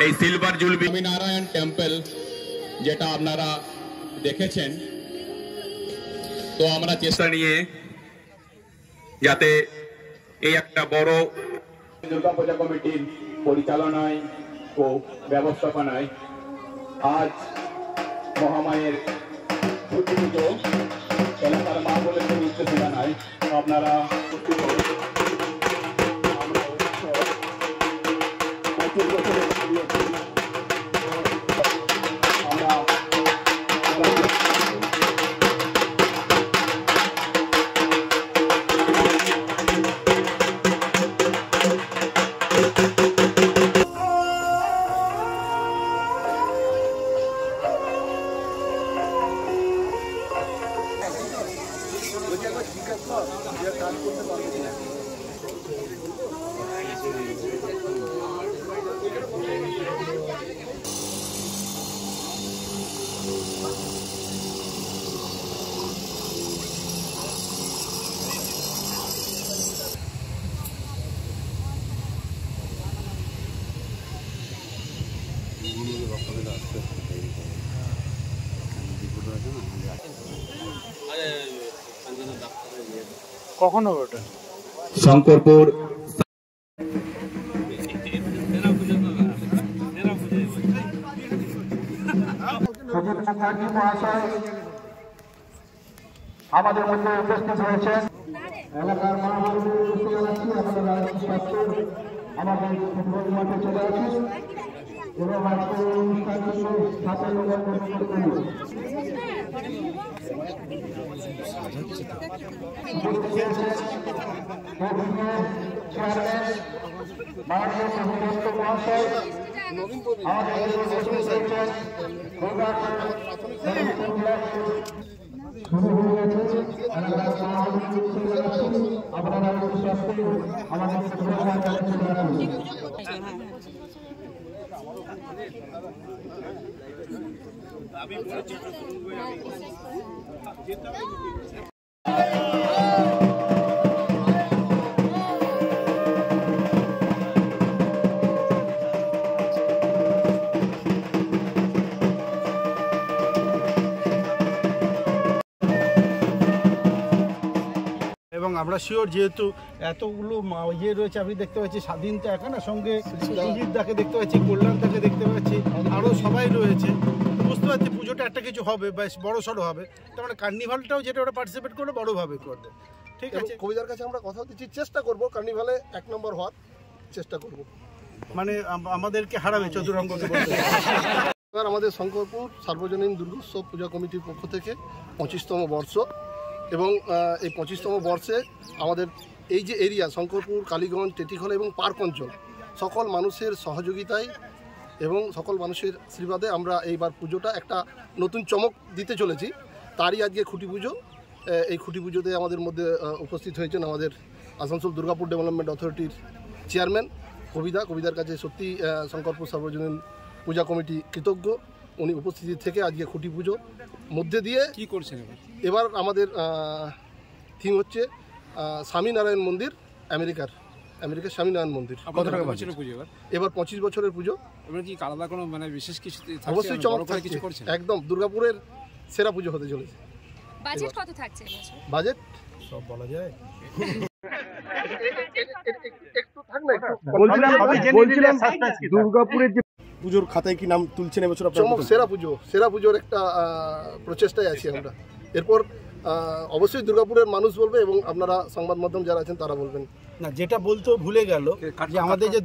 এই silver jubilee Swaminarayan temple যেটা আপনারা দেখেছেন, তো আমরা চেষ্টা নিয়ে যাতে এই একটা বড় দুর্গাপূজা কমিটির পরিচালনায় ও ব্যবস্থাপনায় আজ মহামায়ের ছুটি পুজো এলাকার মা বলে উদ্দেশ্যে জানাই আপনারা কখন হবে ওটা? শঙ্করপুর আমাদের মধ্যে উপস্থিত হয়েছেন এলাকার আমাদের ফুটবল মাঠে চলে আসি এবং আজকের অনুষ্ঠানটি স্থাপন মহাশয় শুরু হয়ে গেছে। আপনারা আমাদের এবং আমরা শিওর যেহেতু এতগুলো ইয়ে রয়েছে, আপনি দেখতে পাচ্ছি স্বাধীনতা এখানে সঙ্গে সুজিতদাকে দেখতে পাচ্ছি, কল্যাণদাকে দেখতে পাচ্ছি, আরও সবাই রয়েছে। বুঝতে পারছি পুজোটা একটা কিছু হবে, বেশ বড় সড়ো হবে। তার মানে কার্নিভালটাও যেটা ওরা পার্টিসিপেট করলে বড়োভাবে করবে। ঠিক আছে, কবিতার কাছে আমরা কথা দিচ্ছি, চেষ্টা করব কার্নিভালে 1 নম্বর হওয়ার চেষ্টা করব। মানে আমাদেরকে হারাবে চতুরঙ্গকে বলতে। এবার আমাদের শঙ্করপুর সার্বজনীন দুর্গোৎসব পূজা কমিটির পক্ষ থেকে 25তম বর্ষ এবং এই 25তম বর্ষে আমাদের এই যে এরিয়া শঙ্করপুর, কালীগঞ্জ, টেটিখোলা এবং পার্ক অঞ্চল সকল মানুষের সহযোগিতায় এবং সকল মানুষের আশীর্বাদে আমরা এইবার পুজোটা একটা নতুন চমক দিতে চলেছি। তারই আজকে খুঁটি পুজো। এই খুঁটি পুজোতে আমাদের মধ্যে উপস্থিত হয়েছেন আমাদের আসানসোল দুর্গাপুর ডেভেলপমেন্ট অথরিটির চেয়ারম্যান কবিতার কাছে সত্যি শঙ্করপুর সার্বজনীন পূজা কমিটি কৃতজ্ঞ। উনি উপস্থিতি থেকে আজকে খুঁটি পুজো মধ্যে দিয়ে কি করছেন এবার আমাদের থিম হচ্ছে স্বামীনারায়ণ মন্দির, আমেরিকার স্বামীনারায়ণ মন্দির। কত টাকা বছরের পুজো এবার 25 বছরের পুজো। এবার কি আলাদা কোনো মানে বিশেষ কিছু অবশ্যই চমক কিছু করছে, একদম দুর্গাপুরের সেরা পুজো হতে চলেছে। বাজেট কত থাকছে? বাজেট সব বলা যায়। একটু থাক না, বলছিলাম দুর্গাপুরের যে পুজোর খাতায় কি নাম তুলছেন এবছর? চমক সেরা পুজোর একটা প্রচেষ্টায় আছি আমরা। এরপর অবশ্যই দুর্গাপুরের মানুষ বলবে এবং আপনারা সংবাদ মাধ্যম যারা আছেন তারা বলবেন। না, যেটা বলতেও ভুলে গেল যে আমাদের যে